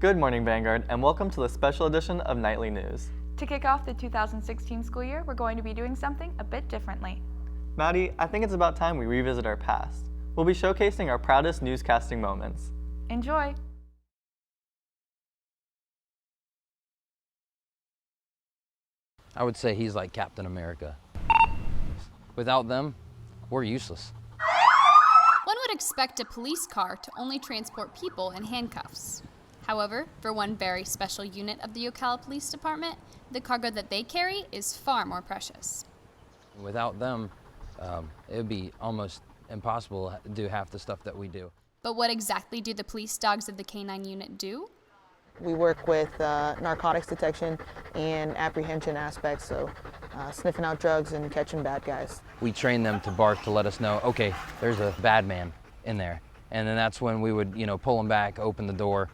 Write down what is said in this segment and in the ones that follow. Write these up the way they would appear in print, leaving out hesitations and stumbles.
Good morning, Vanguard, and welcome to the special edition of Nightly News. To kick off the 2016 school year, we're going to be doing something a bit differently. Maddie, I think it's about time we revisit our past. We'll be showcasing our proudest newscasting moments. Enjoy! I would say he's like Captain America. Without them, we're useless. One would expect a police car to only transport people in handcuffs. However, for one very special unit of the Ocala Police Department, the cargo that they carry is far more precious. Without them, it would be almost impossible to do half the stuff that we do. But what exactly do the police dogs of the K-9 unit do? We work with narcotics detection and apprehension aspects, so sniffing out drugs and catching bad guys. We train them to bark to let us know, okay, there's a bad man in there. And then that's when we would, pull them back, open the door,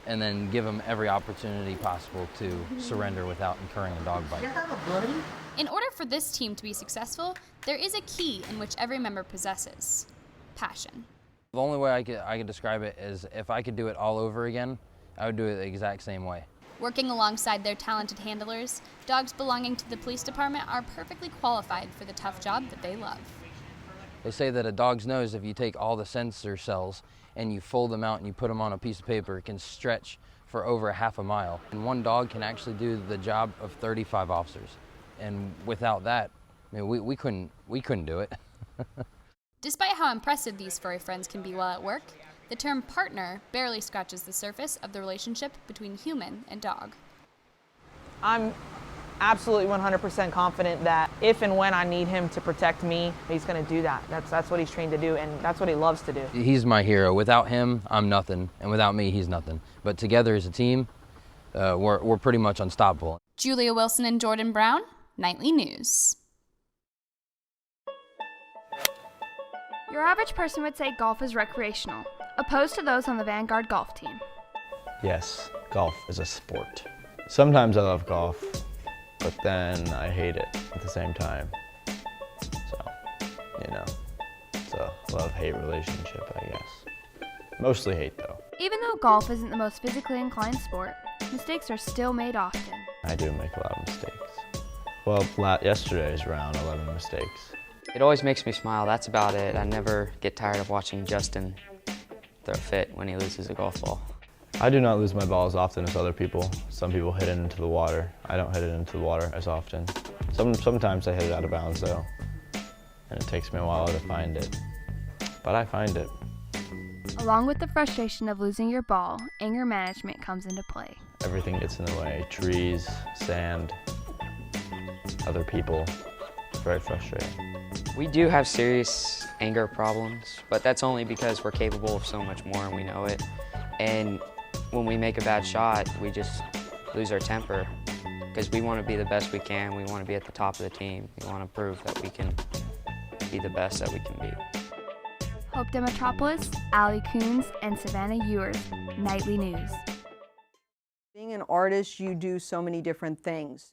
and then give them every opportunity possible to surrender without incurring a dog bite. In order for this team to be successful, there is a key in which every member possesses: passion. The only way I could describe it is if I could do it all over again, I would do it the exact same way. Working alongside their talented handlers, dogs belonging to the police department are perfectly qualified for the tough job that they love. They say that a dog's nose, if you take all the sensor cells and you fold them out and you put them on a piece of paper, it can stretch for over half a mile. And one dog can actually do the job of 35 officers. And without that, we couldn't do it. Despite how impressive these furry friends can be while at work, the term partner barely scratches the surface of the relationship between human and dog. I'm absolutely 100% confident that if and when I need him to protect me, he's going to do that. That's what he's trained to do, and that's what he loves to do. He's my hero. Without him, I'm nothing, and without me, he's nothing. But together as a team, we're pretty much unstoppable. Julia Wilson and Jordan Brown, Nightly News. Your average person would say golf is recreational, opposed to those on the Vanguard golf team. Yes, golf is a sport. Sometimes I love golf, but then I hate it at the same time. So, it's a love-hate relationship, I guess. Mostly hate, though. Even though golf isn't the most physically inclined sport, mistakes are still made often. I do make a lot of mistakes. Well, yesterday's round, 11 mistakes. It always makes me smile, that's about it. I never get tired of watching Justin throw a fit when he loses a golf ball. I do not lose my ball as often as other people. Some people hit it into the water. I don't hit it into the water as often. Sometimes I hit it out of bounds though, and it takes me a while to find it. But I find it. Along with the frustration of losing your ball, anger management comes into play. Everything gets in the way. Trees, sand, other people. It's very frustrating. We do have serious anger problems, but that's only because we're capable of so much more and we know it. And when we make a bad shot, we just lose our temper because we want to be the best we can. We want to be at the top of the team. We want to prove that we can be the best that we can be. Hope Demetropolis, Allie Coons, and Savannah Ewers, Nightly News. Being an artist, you do so many different things.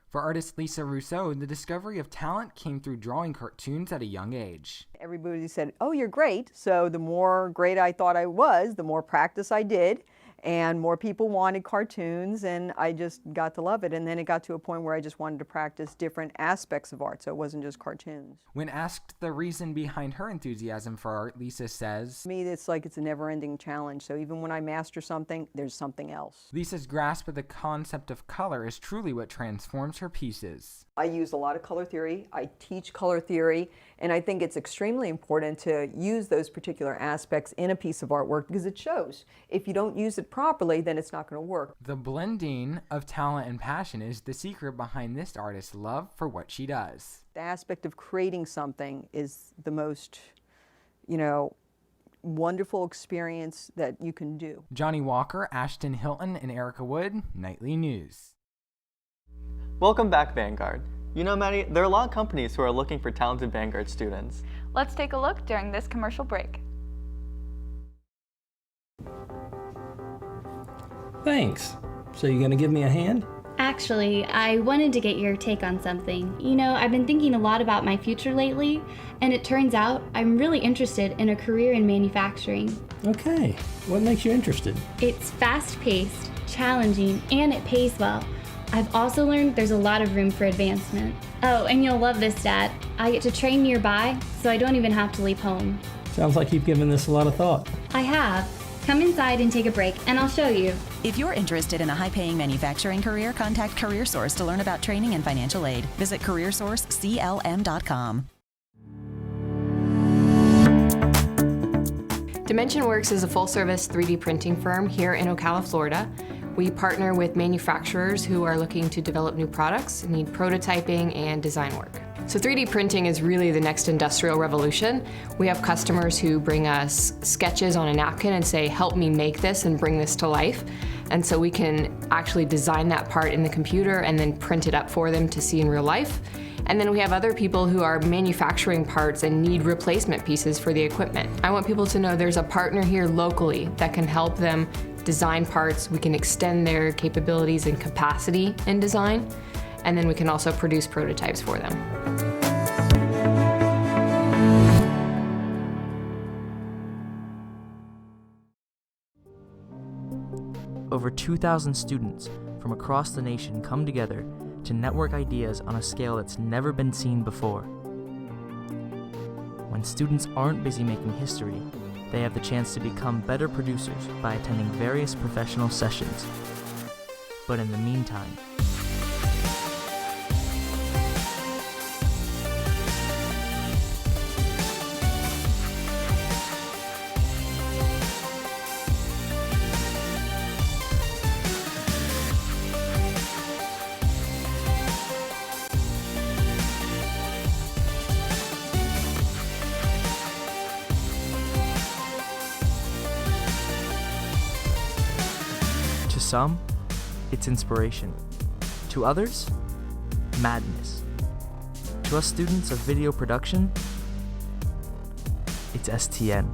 For artist Lisa Rousseau, the discovery of talent came through drawing cartoons at a young age. Everybody said, oh, you're great. So the more great I thought I was, the more practice I did, and more people wanted cartoons, and I just got to love it. And then it got to a point where I just wanted to practice different aspects of art, so it wasn't just cartoons. When asked the reason behind her enthusiasm for art, Lisa says, To me, it's like it's a never-ending challenge, so even when I master something, there's something else. Lisa's grasp of the concept of color is truly what transforms her pieces. I use a lot of color theory, I teach color theory, and I think it's extremely important to use those particular aspects in a piece of artwork because it shows. If you don't use it properly, then it's not going to work. The blending of talent and passion is the secret behind this artist's love for what she does. The aspect of creating something is the most, wonderful experience that you can do. Johnny Walker, Ashton Hilton, and Erica Wood, Nightly News. Welcome back, Vanguard. Maddie, there are a lot of companies who are looking for talented Vanguard students. Let's take a look during this commercial break. Thanks. So you gonna give me a hand? Actually, I wanted to get your take on something. You know, I've been thinking a lot about my future lately, and it turns out I'm really interested in a career in manufacturing. Okay, what makes you interested? It's fast-paced, challenging, and it pays well. I've also learned there's a lot of room for advancement. Oh, and you'll love this, Dad. I get to train nearby, so I don't even have to leave home. Sounds like you've given this a lot of thought. I have. Come inside and take a break, and I'll show you. If you're interested in a high-paying manufacturing career, contact CareerSource to learn about training and financial aid. Visit CareerSourceCLM.com. DimensionWorks is a full-service 3D printing firm here in Ocala, Florida. We partner with manufacturers who are looking to develop new products, need prototyping and design work. So 3D printing is really the next industrial revolution. We have customers who bring us sketches on a napkin and say, help me make this and bring this to life. And so we can actually design that part in the computer and then print it up for them to see in real life. And then we have other people who are manufacturing parts and need replacement pieces for the equipment. I want people to know there's a partner here locally that can help them design parts. We can extend their capabilities and capacity in design, and then we can also produce prototypes for them. Over 2,000 students from across the nation come together to network ideas on a scale that's never been seen before. When students aren't busy making history, they have the chance to become better producers by attending various professional sessions. But in the meantime, to some, it's inspiration. To others, madness. To us students of video production, it's STN.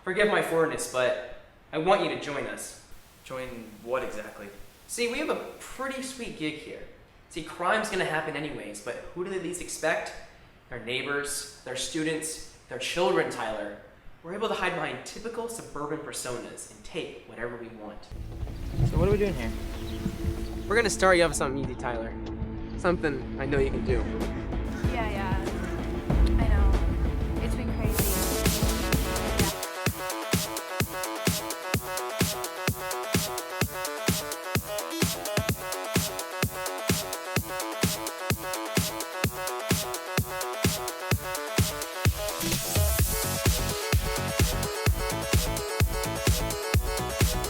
Forgive my forwardness, but I want you to join us. Join what exactly? See, we have a pretty sweet gig here. See, crime's gonna happen anyways, but who do they least expect? Their neighbors, their students, their children, Tyler. We're able to hide behind typical suburban personas and take whatever we want. So what are we doing here? We're gonna start you off with something easy, Tyler. Something I know you can do. Yeah. I know. It's been crazy.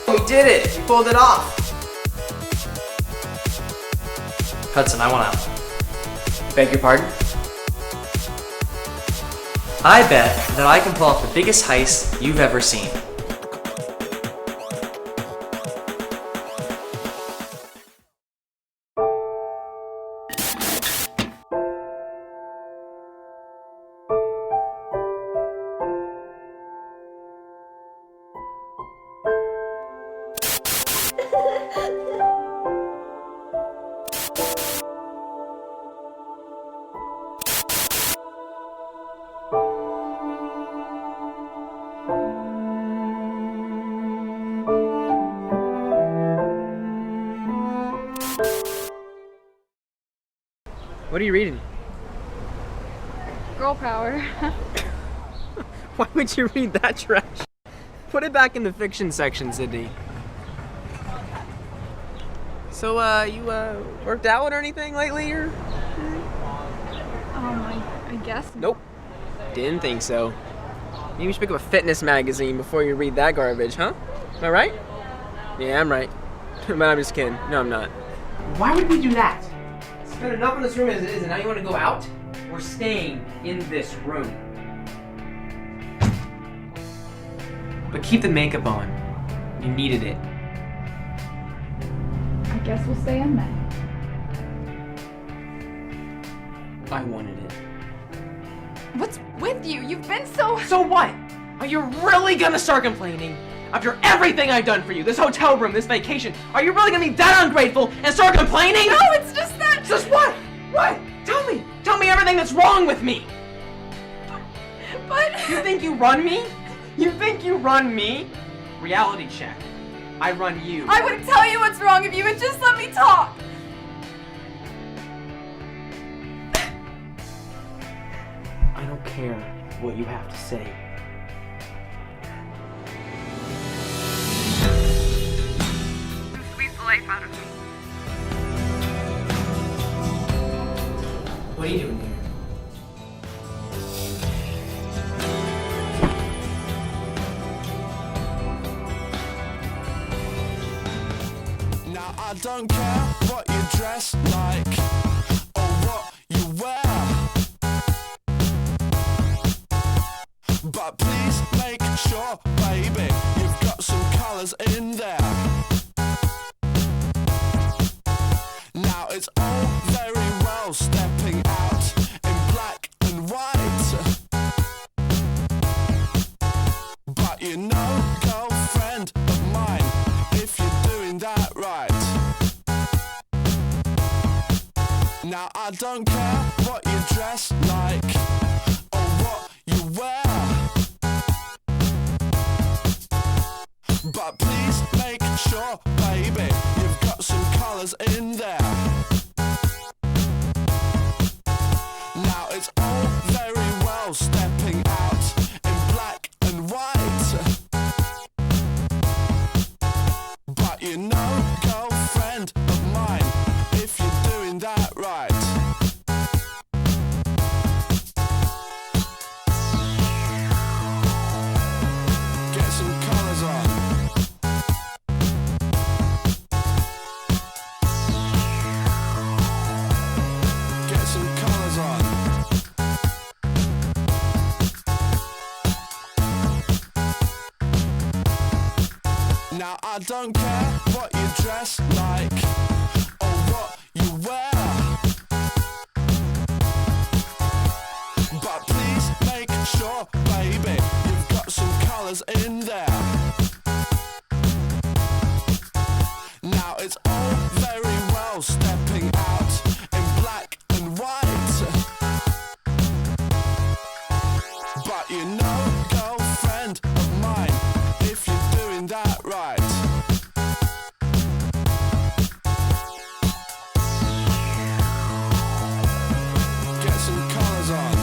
We did it! We pulled it off! Hudson, I want out. Beg your pardon? I bet that I can pull off the biggest heist you've ever seen. What are you reading? Girl power. Why would you read that trash? Put it back in the fiction section, Sydney. So, you, worked out or anything lately, or? I guess. Nope. Didn't think so. Maybe you should pick up a fitness magazine before you read that garbage, huh? Am I right? Yeah, I'm right. But I'm just kidding. No, I'm not. Why would we do that? Spend enough in this room as it is, and now you want to go out? We're staying in this room. But keep the makeup on. You needed it. I guess we'll stay in then. I wanted it. What's with you? You've been so... So what? Are you really gonna start complaining? After everything I've done for you, this hotel room, this vacation, are you really gonna be that ungrateful and start complaining? No, it's just that. It's just what? What? Tell me. Tell me everything that's wrong with me. But... You think you run me? You think you run me? Reality check. I run you. I wouldn't tell you what's wrong if you would just let me talk. I don't care what you have to say. Squeeze the life out of me. What are you doing here? Now I don't care what you dress like or what you wear, but please make sure, baby, you've got some colours in there. Now it's all very well stepping out in black and white, but you know, girlfriend of mine, if you're doing that right. Now I don't care what you dress like or what you wear, but please make sure, baby, you've got some colours in there. Now it's all very well stepping out in black and white, but you know, girlfriend of mine, if you're doing that right. Get some colours on. Get some colours on. Now I don't care what you dress like or what you wear, but please make sure, baby, you've got some colours in there. Now it's all very well stepping out in black and white, but you know, girlfriend of mine, if you're doing that right. Get some colours on.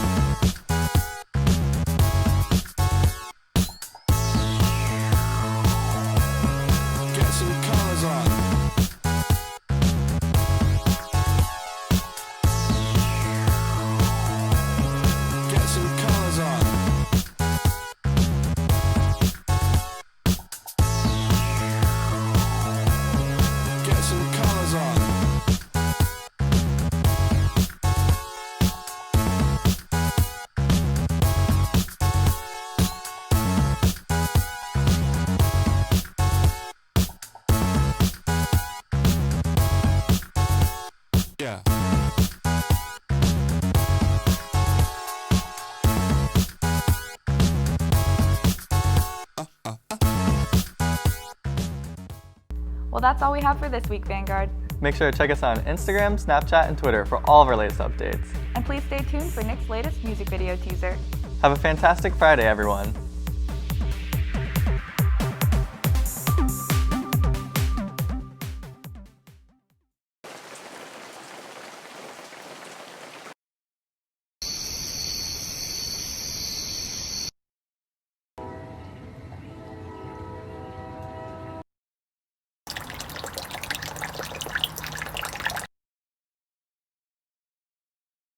Get some colours on. Get some colours on. Get some colours on. Yeah. Well, that's all we have for this week, Vanguard. Make sure to check us out on Instagram, Snapchat, and Twitter for all of our latest updates. And please stay tuned for Nick's latest music video teaser. Have a fantastic Friday, everyone.